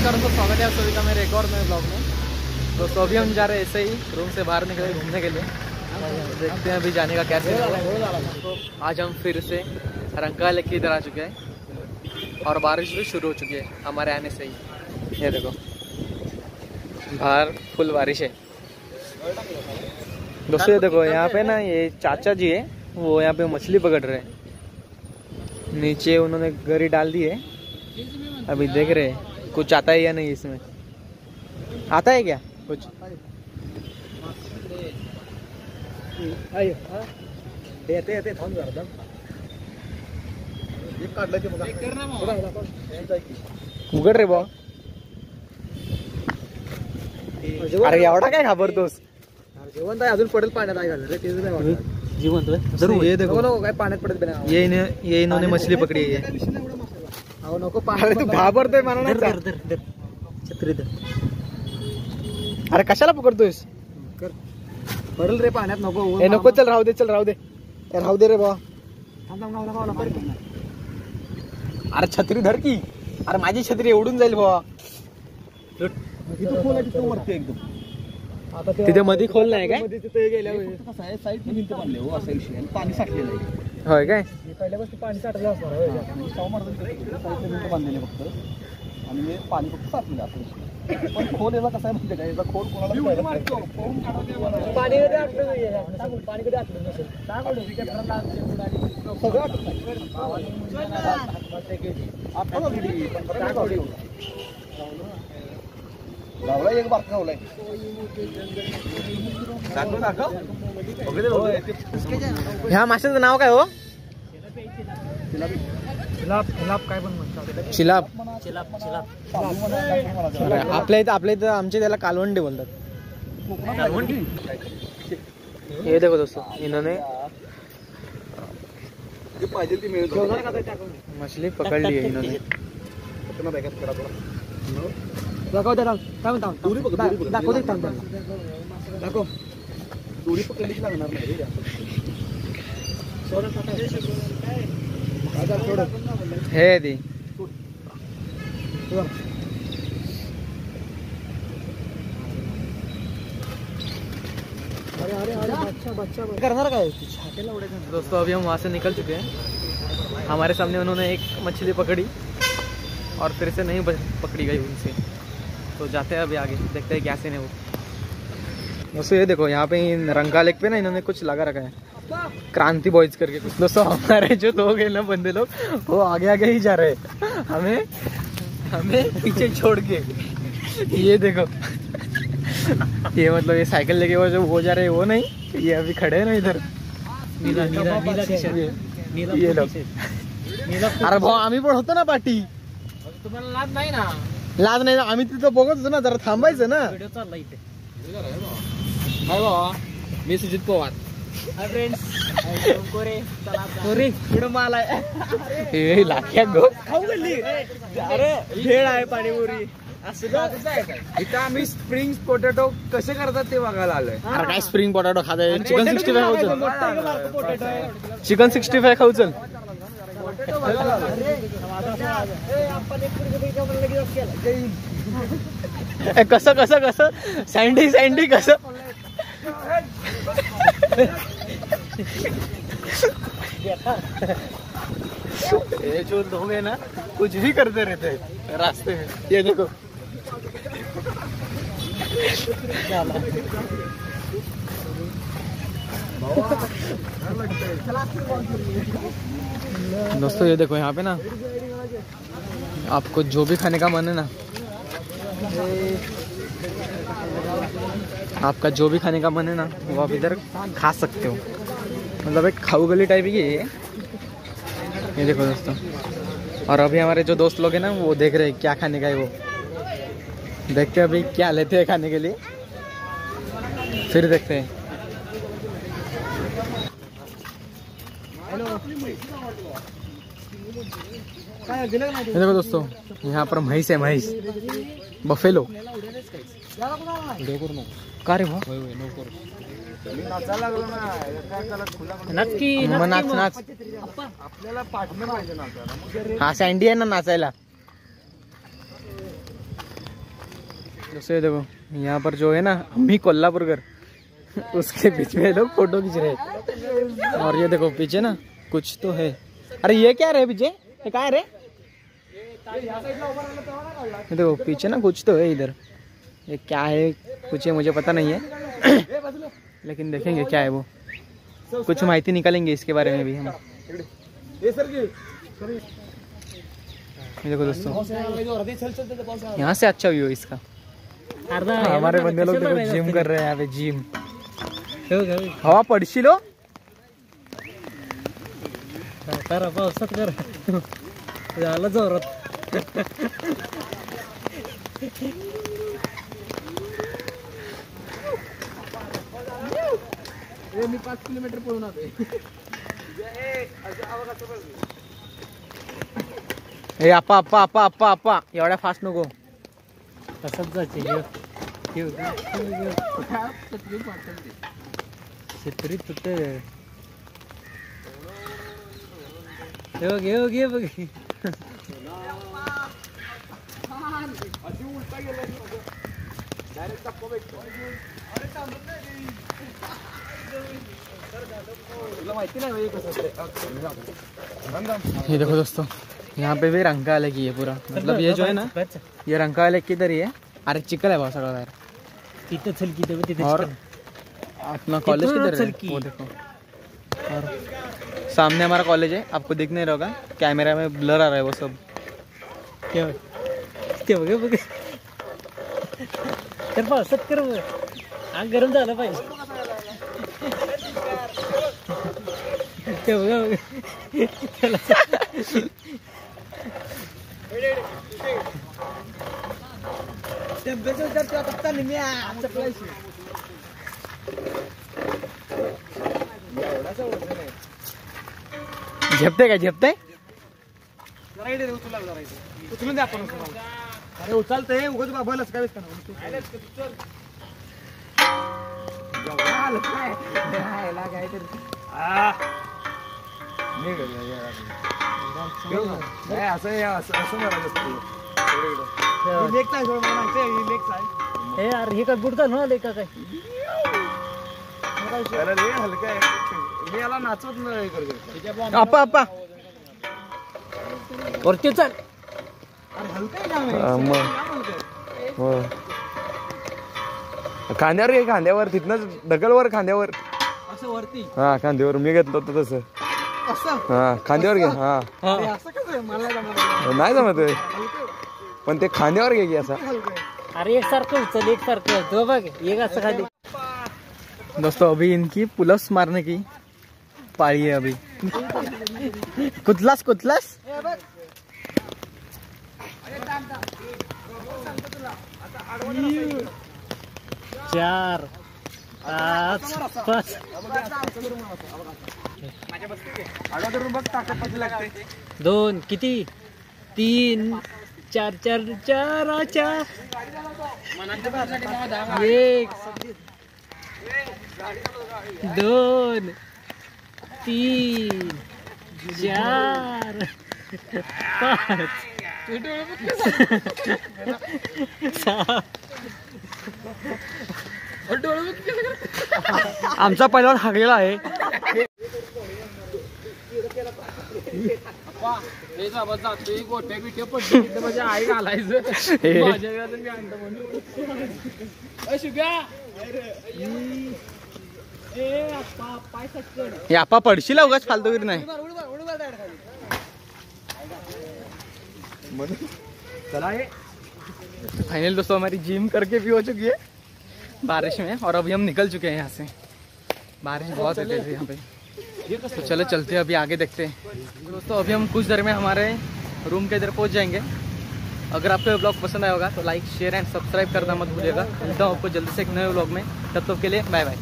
नमस्कार दोस्तों, स्वागत है आप सभी का मेरे एक और नए ब्लॉग में। तो अभी हम जा रहे हैं ऐसे ही रूम से बाहर निकले घूमने के लिए। देखते हैं अभी जाने का क्या सीन है। तो आज हम फिर से रंका लेक की इधर आ चुके हैं और बारिश भी शुरू हो चुकी है हमारे आने से ही। ये देखो बाहर फुल बारिश है दोस्तों। ये देखो यहाँ पे ना ये चाचा जी है, वो यहाँ पे मछली पकड़ रहे हैं। नीचे उन्होंने गरी डाल दी है, अभी देख रहे हैं कुछ आता है या नहीं। इसमें आता है क्या कुछ? उघड रे बा. अरे एवढा काय घाबरतोस? जिवंत आहे, अजून पडेल पाण्यात. काय झालं रे? तेच नाही वाटत. जिवंत है? ये देखो नको काय पाण्यात पडत बिना. ये इन्होंने मछली पकड़ी है। अहो नको अरे पाण्यात. तू घाबरतोय मला नाही. छत्री दे. अरे कशाला पकडतोयस? पडेल रे पाण्यात. नको ए नको, चल राहू दे, चल राहू दे, राहू दे रे बा. अरे छत्री धर की. अरे माझी छत्री एवढून जाईल बा. तिथे मध्ये खोल नाही काय? तिथे गेल्यावर कसं आहे, साईड भिंत बांधले हो, असा विषय आणि पाणी साठलेलं आहे. होय काय? पहिल्यापासून पाणी साठलं असणार आहे. म्हणजे शाहू महाराजांनी साईडला भिंत बांधलेली फक्त, आणि हे पाणी फक्त साठलेलं असं विषय. पण खोल याचा कसा आहे माहिती का, याचा खोल कोणाला पाणी कधी आटलं नाही. पाणी कधी आटलं नसेल. सगळं गावला एक बार गावलाय. ह्या माशाचं नाव काय हो? काय पण म्हणतात. चिलाप. आपल्या इथं आमच्या त्याला कालवंडी बोलतात. ये देखो दोस्तों, इन्होंने पाहिजे ती मिळत मछली पकड़ ली है इन्होंने. दाखव दादा. काय म्हणता? दाखव दे. दाखव. दोरी पकडलीच लागणार नाही रे. हे दी करणार काय? दोस्तों अभी हम वहाँ से निकल चुके हैं। हमारे सामने उन्होंने एक मछली पकड़ी और फिर से नहीं पकड़ी गई उनसे। तो जाते हैं अभी आगे, देखते हैं क्या सीन है वो। दोस्तों ये देखो यहाँ पे रंका लेक पे ना इन्होंने कुछ लगा रखा है, क्रांति बॉयज करके कुछ। दोस्तों हमारे जो लोग हैं ना, बंदे लोग, वो आगे आगे ही जा रहे हैं, हमें पीछे छोड़ के। ये देखो ये मतलब ये साइकिल लेके वो जो वो जा रहे हैं वो नहीं, ये अभी खड़े हैं ना इधर। ये लोग. अरे भाऊ आम्ही पण होतो ना पाठी. तुम्हाला लाज नाही ना? लाज नाही ना, आम्ही तिथं बघत होतो ना, जरा थांबायचं ना. व्हिडिओ चालला इथे. हाय बाबा, मी सुजित पवार. Hi friends. पुढे माल आहे. हे लाख्या गो खाऊ गल्ली. अरे भेळ आहे, पाणीपुरी. इथं आम्ही स्प्रिंग पोटॅटो कसे करतात ते बघायला आलोय. अरे काय स्प्रिंग पोटॅटो खाताय? चिकन 65 खाऊ चल. चिकन 65 खाऊ चल. कसं कसं कसं सँडी कसं? ये जो लोग हैं ना, कुछ भी करते रहते हैं रास्ते में. ये देखो दोस्तों, ये देखो यहाँ पे ना आपको जो भी खाने का मन है ना, आपका जो भी खाने का मन है ना, वो आप इधर खा सकते हो. मतलब एक खाऊ गली टाइप ही है ये देखो दोस्तों. और अभी हमारे जो दोस्त लोग हैं ना, वो देख रहे हैं क्या खाने का है. वो देखते हैं अभी क्या लेते हैं खाने के लिए, फिर देखते हैं. ये देखो दोस्तों, यहाँ पर महीस है, महीस बफेलो. का रे भाऊ? नक्की मग नाच नाच. आपल्याला पार्टनर पाहिजे ना. हा सँडी आहे ना नाचायला. दोस्तों ये देखो यहाँ पर जो है ना अम्मी कोल्हापुरकर उसके बीच में लोग फोटो खींच रहे हैं। और ये देखो पीछे ना कुछ तो है। अरे ये क्या रहे पीछे, ये क्या है रे? ये देखो पीछे ना कुछ तो है इधर, ये क्या है कुछ है मुझे पता नहीं है लेकिन देखेंगे क्या है वो, कुछ माहिती निकालेंगे इसके बारे में भी हम। ये देखो दोस्तों यहाँ से अच्छा व्यू है इसका। हमारे बंदे लोग देखो जिम कर रहे हैं यहाँ पे, जिम। हवा पडशील हो करा पावसात कर झालं जोरात. मी 5 किलोमीटर पळून आलोय. ए आप्पा आप्पा आप्पा आप्पा आप्पा एवढ्या फास्ट नको. तसंच जायचे छत्री तुटे घे बघ. ये देखो दोस्तों यहाँ पे भी रंका अलग ही है पूरा, मतलब ये जो है ना ये रंका अलग किधर ही है. अरे चिकल है बहुत सगळं बाहेर. तिथे चल की तिथे और अपना कॉलेज किधर है वो देखो. और सामने हमारा कॉलेज है, आपको दिख नहीं रहा होगा, कैमरा में ब्लर आ रहा है वो सब. क्या ते बघ तर पावसात कर आग गरम झालं पाहिजे. ते बघ झेपते काय झेपते. उचलून द्या आपण. अरे उचलते उगाच बाबालाच काय हे यार हे काय बुडता न आले का काय. हलका आहे मी याला नाचवत नाही करतो. आप्पा आप्पा वरती चल. खांद्यावर घे, खांद्यावर तिथनं ढकलवर खांद्यावर. असं वरती हा खांद्यावर मी घेतलं होतं तसं. हा खांद्यावर घे. हा असं कसं मला नाही जमत पण ते खांद्यावर घे की असं. अरे एक सारखं उचल एक सारखं तो बघ एक असं खाली. दोस्तों अभी इनकी पुलअप्स मारने की पारी है अभी. कुतलास कुतलास. 4 5 2 किती 3 4 4 4 4 1 2 3 4 5 आमचा पहिला हागलेला आहे. गोट्या बिट्या पडली माझ्या आई घालायचं. ये आपा पडशील उगाच फालतूगिरी नाही. फाइनल दोस्तों हमारी जिम करके भी हो चुकी है बारिश में, और अभी हम निकल चुके हैं यहाँ से. बारिश बहुत है तेज यहाँ पे, तो चलो चलते हैं अभी आगे देखते हैं. दोस्तों अभी हम कुछ देर में हमारे रूम के इधर पहुँच जाएंगे. अगर आपको ये ब्लॉग पसंद आया होगा तो लाइक शेयर एंड सब्सक्राइब करना मत भूलिएगा. मिलता हूँ आपको जल्दी से एक नए ब्लॉग में. तब तक के लिए बाय बाय.